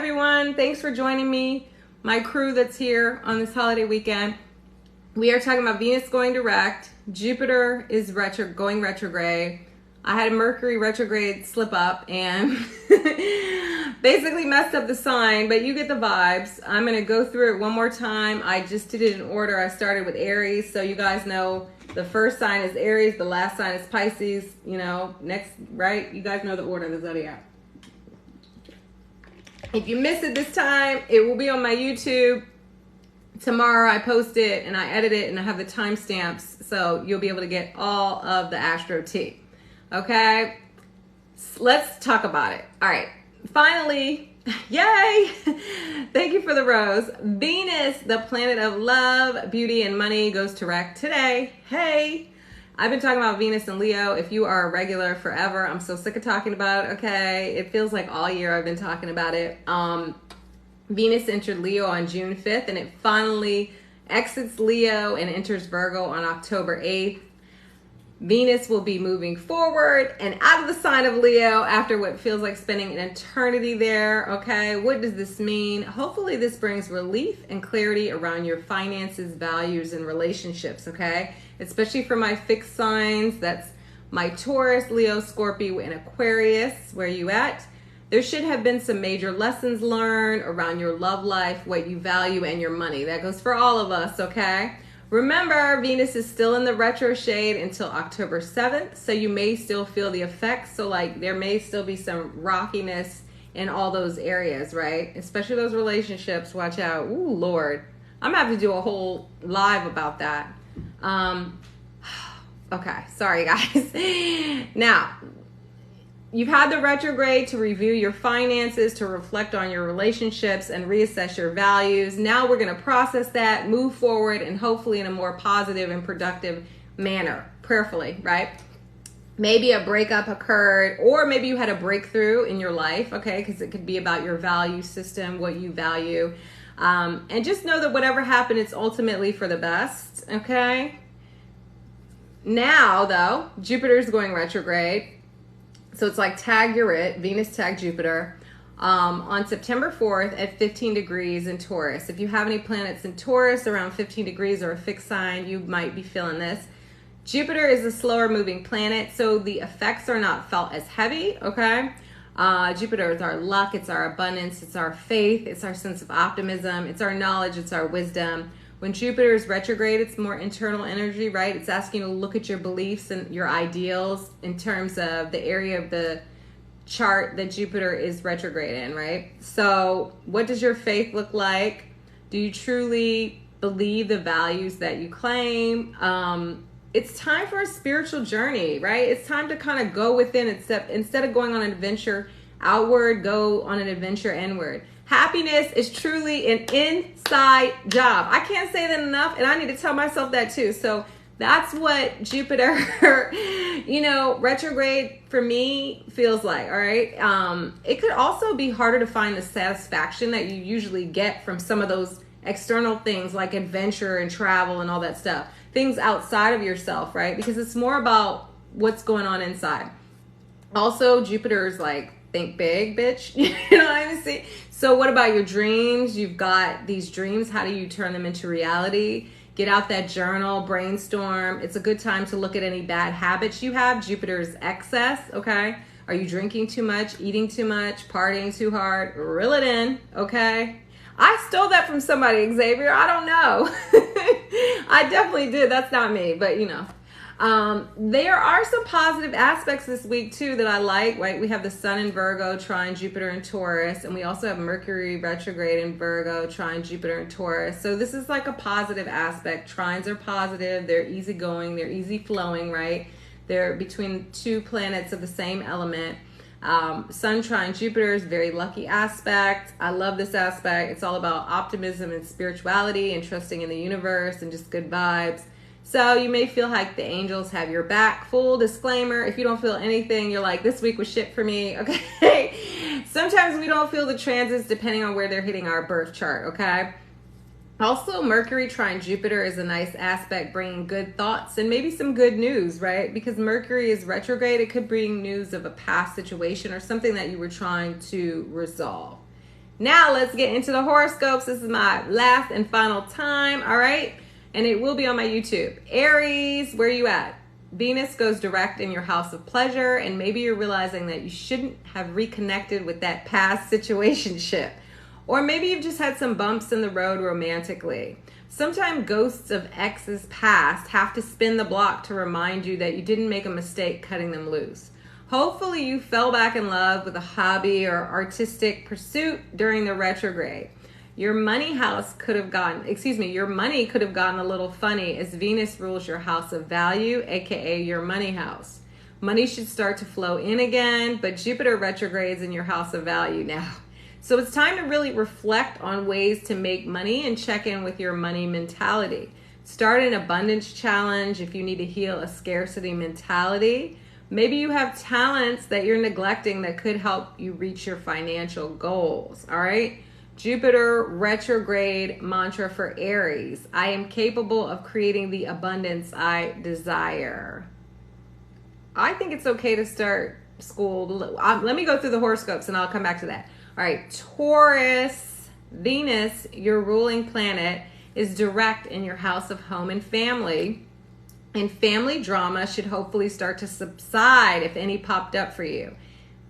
everyone. Thanks for joining me, my crew that's here on this holiday weekend. We are talking about Venus going direct. Jupiter is going retrograde. I had a Mercury retrograde slip up and basically messed up the sign, but you get the vibes. I'm going to go through it one more time. I just did it in order. I started with Aries, so you guys know the first sign is Aries, the last sign is Pisces, next, right? You guys know the order of the Zodiac. If you miss it this time, it will be on my YouTube. Tomorrow I post it and I edit it and I have the timestamps, so you'll be able to get all of the Astro tea. Okay, let's talk about it. All right, finally, yay! Thank you for the rose. Venus, the planet of love, beauty, and money, goes direct today. Hey, I've been talking about Venus and Leo. If you are a regular forever, I'm so sick of talking about it, okay? It feels like all year I've been talking about it. Venus entered Leo on June 5th, and it finally exits Leo and enters Virgo on October 8th. Venus will be moving forward and out of the sign of Leo after what feels like spending an eternity there, okay? What does this mean? Hopefully this brings relief and clarity around your finances, values, and relationships, okay? Especially for my fixed signs. That's my Taurus, Leo, Scorpio, and Aquarius. Where you at? There should have been some major lessons learned around your love life, what you value, and your money. That goes for all of us, okay? Remember, Venus is still in the retro shade until October 7th, so you may still feel the effects. So like there may still be some rockiness in all those areas, right? Especially those relationships. Watch out. Ooh, Lord. I'm gonna have to do a whole live about that. Okay, sorry guys. Now, you've had the retrograde to review your finances, to reflect on your relationships and reassess your values. Now we're going to process that, move forward, and hopefully in a more positive and productive manner, prayerfully, right? Maybe a breakup occurred, or maybe you had a breakthrough in your life, okay? Because it could be about your value system, what you value. And just know that whatever happened, it's ultimately for the best, okay? Now, though, Jupiter's going retrograde. So it's like tag you're it, Venus tag Jupiter, on September 4th at 15 degrees in Taurus. If you have any planets in Taurus around 15 degrees or a fixed sign, you might be feeling this. Jupiter is a slower moving planet, so the effects are not felt as heavy, okay? Jupiter is our luck, it's our abundance, it's our faith, it's our sense of optimism, it's our knowledge, it's our wisdom. When Jupiter is retrograde, it's more internal energy, right? It's asking you to look at your beliefs and your ideals in terms of the area of the chart that Jupiter is retrograde in, right? So what does your faith look like? Do you truly believe the values that you claim? It's time for a spiritual journey, right? It's time to kind of go within, instead of going on an adventure outward, go on an adventure inward. Happiness is truly an inside job. I can't say that enough, and I need to tell myself that too. So that's what Jupiter, retrograde for me feels like, all right? It could also be harder to find the satisfaction that you usually get from some of those external things like adventure and travel and all that stuff. Things outside of yourself, right? Because it's more about what's going on inside. Also, Jupiter is like, think big, bitch. You know what I mean? So what about your dreams? You've got these dreams. How do you turn them into reality? Get out that journal, brainstorm. It's a good time to look at any bad habits you have. Jupiter's excess, okay? Are you drinking too much, eating too much, partying too hard? Reel it in, okay? I stole that from somebody, Xavier. I don't know. I definitely did. That's not me, but there are some positive aspects this week too that I like, right? We have the Sun in Virgo trine Jupiter in Taurus, and we also have Mercury retrograde in Virgo trine Jupiter in Taurus. So this is like a positive aspect. Trines are positive, they're easygoing, they're easy flowing, right? They're between two planets of the same element. Sun trine Jupiter is a very lucky aspect. I love this aspect. It's all about optimism and spirituality and trusting in the universe and just good vibes. So you may feel like the angels have your back. Full disclaimer, if you don't feel anything, you're like, this week was shit for me, okay? Sometimes we don't feel the transits depending on where they're hitting our birth chart, okay? Also, Mercury trine Jupiter is a nice aspect, bringing good thoughts and maybe some good news, right? Because Mercury is retrograde, it could bring news of a past situation or something that you were trying to resolve. Now let's get into the horoscopes. This is my last and final time, all right? And it will be on my YouTube. Aries, where you at? Venus goes direct in your house of pleasure, and maybe you're realizing that you shouldn't have reconnected with that past situationship. Or maybe you've just had some bumps in the road romantically. Sometimes ghosts of exes past have to spin the block to remind you that you didn't make a mistake cutting them loose. Hopefully you fell back in love with a hobby or artistic pursuit during the retrograde. Your money could have gotten a little funny as Venus rules your house of value, aka your money house. Money should start to flow in again, but Jupiter retrogrades in your house of value now. So it's time to really reflect on ways to make money and check in with your money mentality. Start an abundance challenge if you need to heal a scarcity mentality. Maybe you have talents that you're neglecting that could help you reach your financial goals, all right? Jupiter retrograde mantra for Aries. I am capable of creating the abundance I desire. I think it's okay to start school. Let me go through the horoscopes and I'll come back to that. All right, Taurus, Venus, your ruling planet, is direct in your house of home and family. And family drama should hopefully start to subside if any popped up for you.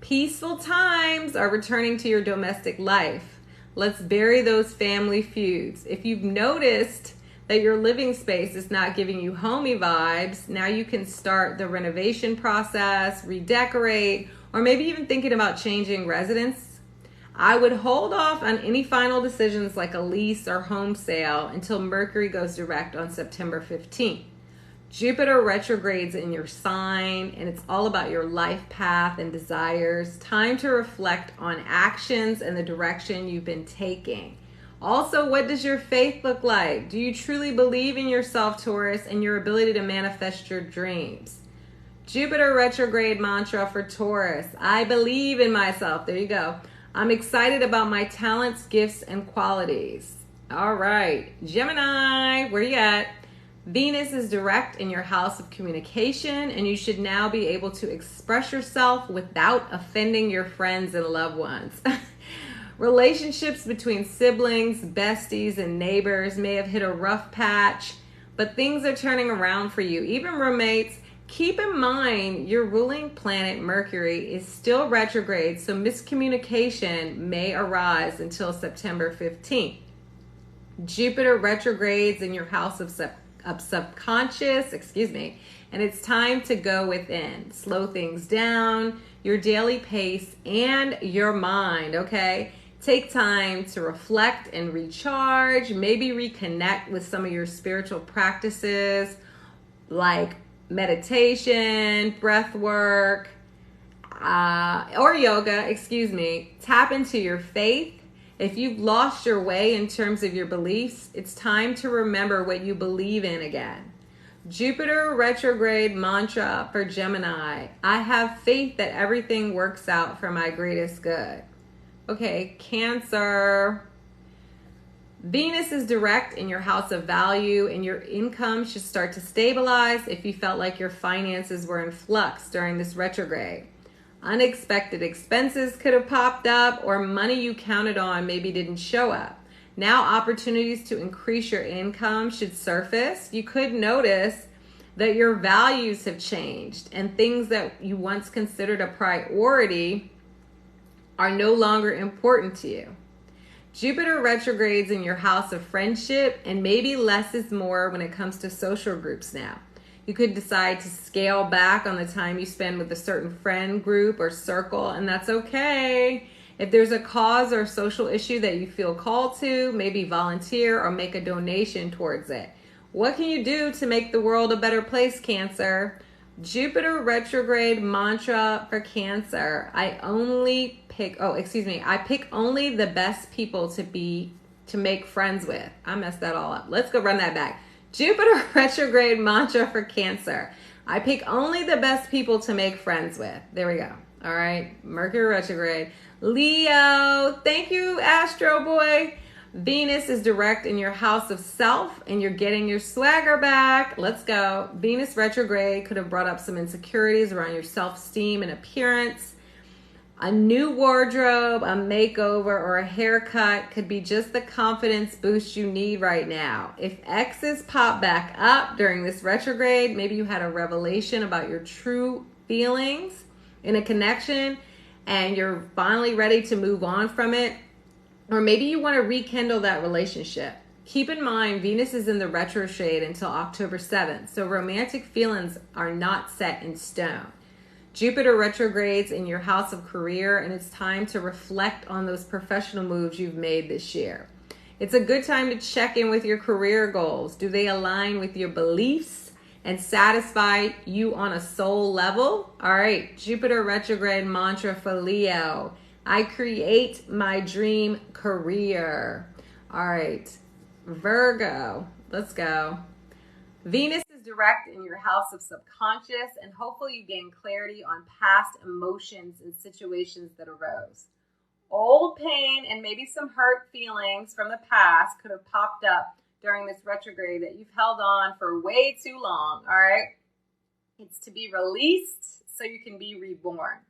Peaceful times are returning to your domestic life. Let's bury those family feuds. If you've noticed that your living space is not giving you homey vibes, now you can start the renovation process, redecorate, or maybe even thinking about changing residence. I would hold off on any final decisions like a lease or home sale until Mercury goes direct on September 15th. Jupiter retrogrades in your sign, and it's all about your life path and desires. Time to reflect on actions and the direction you've been taking. Also, what does your faith look like? Do you truly believe in yourself, Taurus, and your ability to manifest your dreams? Jupiter retrograde mantra for Taurus. I believe in myself. There you go. I'm excited about my talents, gifts, and qualities. All right. Gemini, where you at? Venus is direct in your house of communication, and you should now be able to express yourself without offending your friends and loved ones. Relationships between siblings, besties, and neighbors may have hit a rough patch, but things are turning around for you. Even roommates, keep in mind your ruling planet Mercury is still retrograde, so miscommunication may arise until September 15th. Jupiter retrogrades in your house of subconscious, and it's time to go within. Slow things down, your daily pace, and your mind, okay? Take time to reflect and recharge, maybe reconnect with some of your spiritual practices like meditation, breath work, or yoga, Tap into your faith. If you've lost your way in terms of your beliefs, it's time to remember what you believe in again. Jupiter retrograde mantra for Gemini. I have faith that everything works out for my greatest good. Okay, Cancer. Venus is direct in your house of value, and your income should start to stabilize if you felt like your finances were in flux during this retrograde. Unexpected expenses could have popped up, or money you counted on maybe didn't show up. Now opportunities to increase your income should surface. You could notice that your values have changed, and things that you once considered a priority are no longer important to you. Jupiter retrogrades in your house of friendship, and maybe less is more when it comes to social groups now. You could decide to scale back on the time you spend with a certain friend group or circle, and that's okay. If there's a cause or social issue that you feel called to, maybe volunteer or make a donation towards it. What can you do to make the world a better place, Cancer? Jupiter retrograde mantra for Cancer. I pick only the best people to make friends with. I messed that all up. Let's go run that back. Jupiter retrograde mantra for Cancer. I pick only the best people to make friends with. There we go. All right. Mercury retrograde. Leo. Thank you, Astro Boy. Venus is direct in your house of self, and you're getting your swagger back. Let's go. Venus retrograde could have brought up some insecurities around your self-esteem and appearance. A new wardrobe, a makeover, or a haircut could be just the confidence boost you need right now. If exes pop back up during this retrograde, maybe you had a revelation about your true feelings in a connection and you're finally ready to move on from it. Or maybe you want to rekindle that relationship. Keep in mind, Venus is in the retrograde until October 7th, so romantic feelings are not set in stone. Jupiter retrogrades in your house of career, and it's time to reflect on those professional moves you've made this year. It's a good time to check in with your career goals. Do they align with your beliefs and satisfy you on a soul level? All right, Jupiter retrograde mantra for Leo. I create my dream career. All right, Virgo, let's go. Venus is direct in your house of subconscious, and hopefully you gain clarity on past emotions and situations that arose. Old pain and maybe some hurt feelings from the past could have popped up during this retrograde that you've held on for way too long, all right? It's to be released so you can be reborn.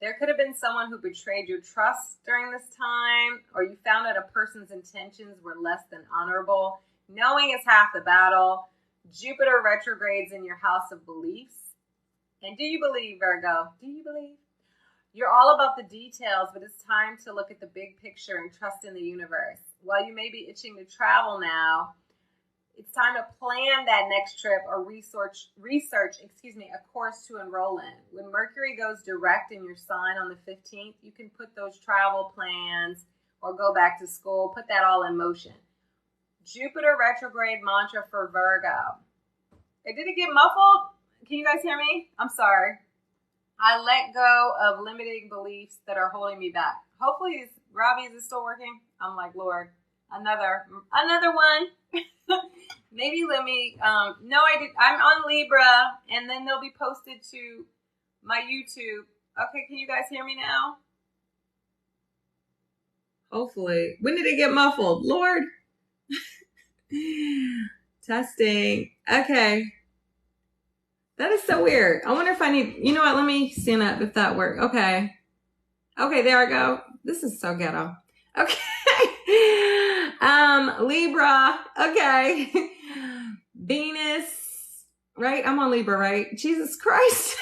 There could have been someone who betrayed your trust during this time, or you found out a person's intentions were less than honorable. Knowing is half the battle. Jupiter retrogrades in your house of beliefs. And do you believe, Virgo? Do you believe? You're all about the details, but it's time to look at the big picture and trust in the universe. While you may be itching to travel now, it's time to plan that next trip or research, a course to enroll in. When Mercury goes direct in your sign on the 15th, you can put those travel plans or go back to school, put that all in motion. Jupiter retrograde mantra for Virgo. Did it get muffled? Can you guys hear me? I'm sorry. I let go of limiting beliefs that are holding me back. Hopefully, Robbie, is it still working? I'm like, Lord, another one. Maybe let me, no, I did. I'm on Libra, and then they'll be posted to my YouTube. Okay, can you guys hear me now? Hopefully. When did it get muffled? Lord. Testing. Okay. That is so weird. I wonder if I need, you know what? Let me stand up if that works. Okay. Okay, there I go. This is so ghetto. Okay. Libra. Okay. Venus. Right? I'm on Libra, right? Jesus Christ.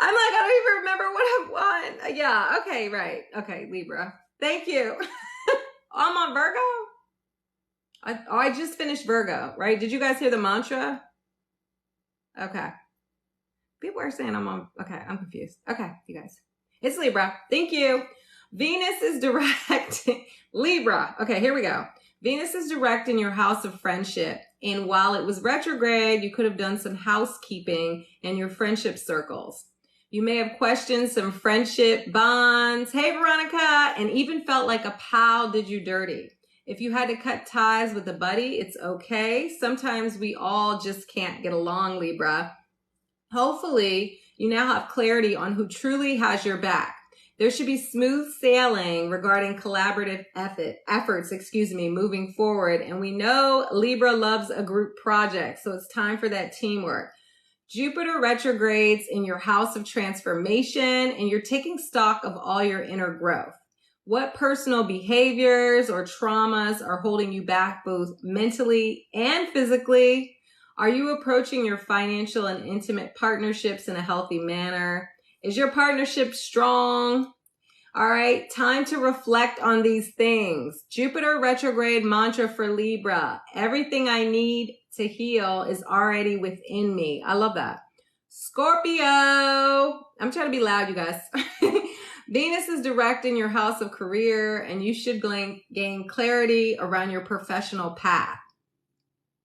I'm like, I don't even remember what I want. Yeah. Okay. Right. Okay. Libra. Thank you. I'm on Virgo. I just finished Virgo, right? Did you guys hear the mantra? Okay. People are saying I'm on. Okay, I'm confused. Okay, you guys. It's Libra. Thank you. Venus is direct. Libra. Okay, here we go. Venus is direct in your house of friendship. And while it was retrograde, you could have done some housekeeping in your friendship circles. You may have questioned some friendship bonds. Hey, Veronica. And even felt like a pal did you dirty. If you had to cut ties with a buddy, it's okay. Sometimes we all just can't get along, Libra. Hopefully, you now have clarity on who truly has your back. There should be smooth sailing regarding collaborative efforts, moving forward. And we know Libra loves a group project, so it's time for that teamwork. Jupiter retrogrades in your house of transformation, and you're taking stock of all your inner growth. What personal behaviors or traumas are holding you back both mentally and physically? Are you approaching your financial and intimate partnerships in a healthy manner? Is your partnership strong? All right, time to reflect on these things. Jupiter retrograde mantra for Libra. Everything I need to heal is already within me. I love that. Scorpio. I'm trying to be loud, you guys. Venus is direct in your house of career, and you should gain clarity around your professional path.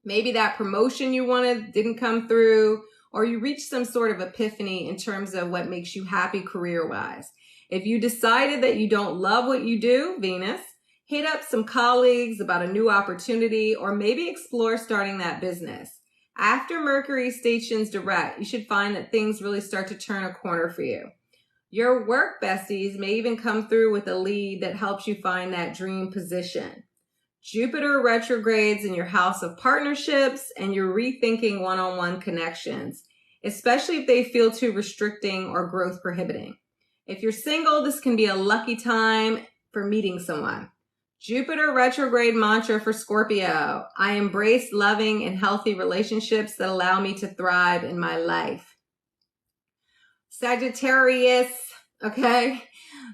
Maybe that promotion you wanted didn't come through, or you reached some sort of epiphany in terms of what makes you happy career-wise. If you decided that you don't love what you do, Venus, hit up some colleagues about a new opportunity, or maybe explore starting that business. After Mercury stations direct, you should find that things really start to turn a corner for you. Your work besties may even come through with a lead that helps you find that dream position. Jupiter retrogrades in your house of partnerships, and you're rethinking one-on-one connections, especially if they feel too restricting or growth prohibiting. If you're single, this can be a lucky time for meeting someone. Jupiter retrograde mantra for Scorpio. I embrace loving and healthy relationships that allow me to thrive in my life. Sagittarius, okay?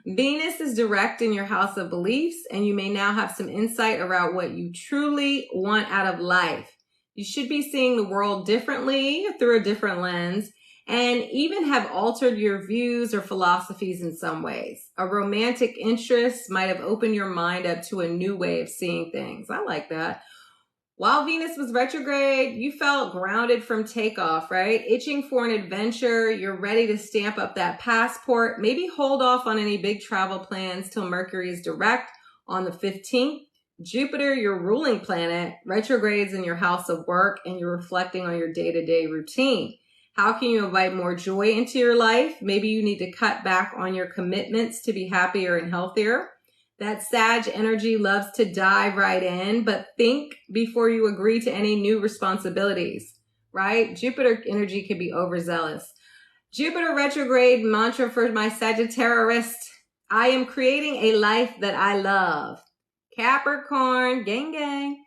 Venus is direct in your house of beliefs, and you may now have some insight around what you truly want out of life. You should be seeing the world differently through a different lens, and even have altered your views or philosophies in some ways. A romantic interest might have opened your mind up to a new way of seeing things. I like that. While Venus was retrograde, you felt grounded from takeoff, right? Itching for an adventure. You're ready to stamp up that passport. Maybe hold off on any big travel plans till Mercury is direct on the 15th. Jupiter, your ruling planet, retrogrades in your house of work, and you're reflecting on your day-to-day routine. How can you invite more joy into your life? Maybe you need to cut back on your commitments to be happier and healthier. That Sag energy loves to dive right in, but think before you agree to any new responsibilities, right? Jupiter energy can be overzealous. Jupiter retrograde mantra for my Sagittarius. I am creating a life that I love. Capricorn, gang, gang.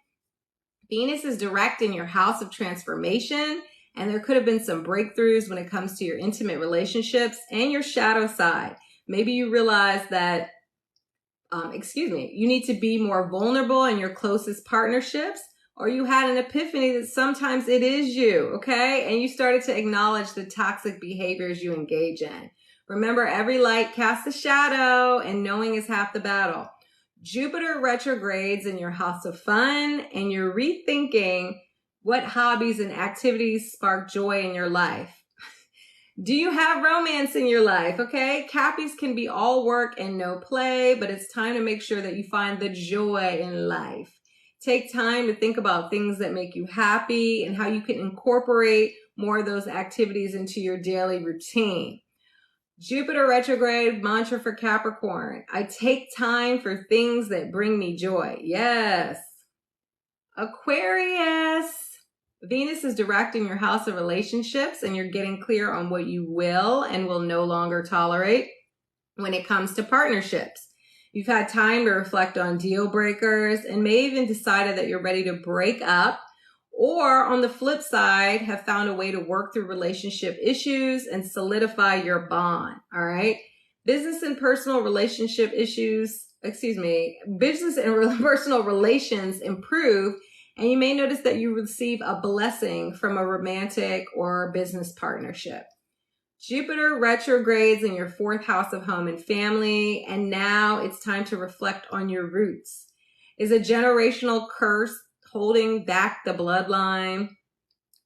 Venus is direct in your house of transformation, and there could have been some breakthroughs when it comes to your intimate relationships and your shadow side. Maybe you realize that, you need to be more vulnerable in your closest partnerships, or you had an epiphany that sometimes it is you, okay? And you started to acknowledge the toxic behaviors you engage in. Remember, every light casts a shadow, and knowing is half the battle. Jupiter retrogrades in your house of fun, and you're rethinking what hobbies and activities spark joy in your life. Do you have romance in your life? Okay. Cappies can be all work and no play, but it's time to make sure that you find the joy in life. Take time to think about things that make you happy and how you can incorporate more of those activities into your daily routine. Jupiter retrograde mantra for Capricorn. I take time for things that bring me joy. Yes. Aquarius. Venus is directing your house of relationships, and you're getting clear on what you will and will no longer tolerate when it comes to partnerships. You've had time to reflect on deal breakers and may even decided that you're ready to break up, or on the flip side, have found a way to work through relationship issues and solidify your bond. All right. Business and personal relationship issues, business and personal relations improve. And you may notice that you receive a blessing from a romantic or business partnership. Jupiter retrogrades in your 4th house of home and family, and now it's time to reflect on your roots. Is a generational curse holding back the bloodline?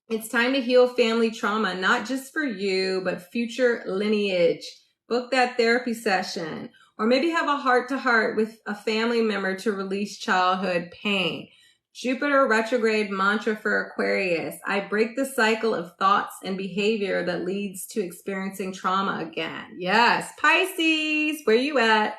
It's time to heal family trauma, not just for you, but future lineage. Book that therapy session, or maybe have a heart-to-heart with a family member to release childhood pain. Jupiter retrograde mantra for Aquarius. I break the cycle of thoughts and behavior that leads to experiencing trauma again. Yes. Pisces, where you at?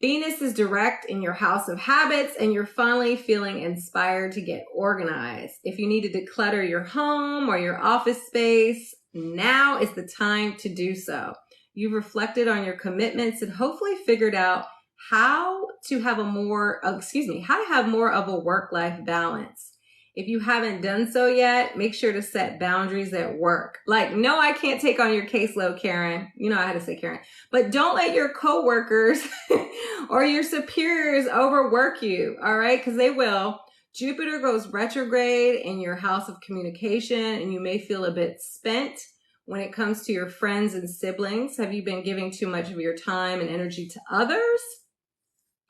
Venus is direct in your house of habits, and you're finally feeling inspired to get organized. If you need to declutter your home or your office space, now is the time to do so. You've reflected on your commitments and hopefully figured out how to have more of a work-life balance. If you haven't done so yet, make sure to set boundaries at work. Like, no, I can't take on your caseload, Karen. You know I had to say Karen. But don't let your coworkers or your superiors overwork you, all right? Because they will. Jupiter goes retrograde in your house of communication, and you may feel a bit spent when it comes to your friends and siblings. Have you been giving too much of your time and energy to others?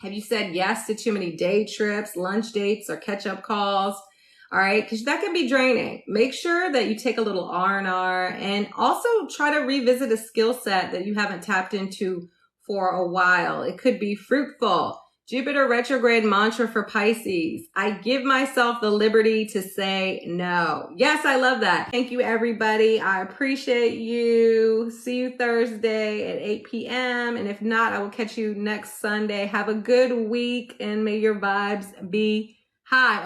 Have you said yes to too many day trips, lunch dates, or catch-up calls? All right, because that can be draining. Make sure that you take a little R&R, and also try to revisit a skill set that you haven't tapped into for a while. It could be fruitful. Jupiter retrograde mantra for Pisces. I give myself the liberty to say no. Yes, I love that. Thank you, everybody. I appreciate you. See you Thursday at 8 p.m. And if not, I will catch you next Sunday. Have a good week, and may your vibes be high.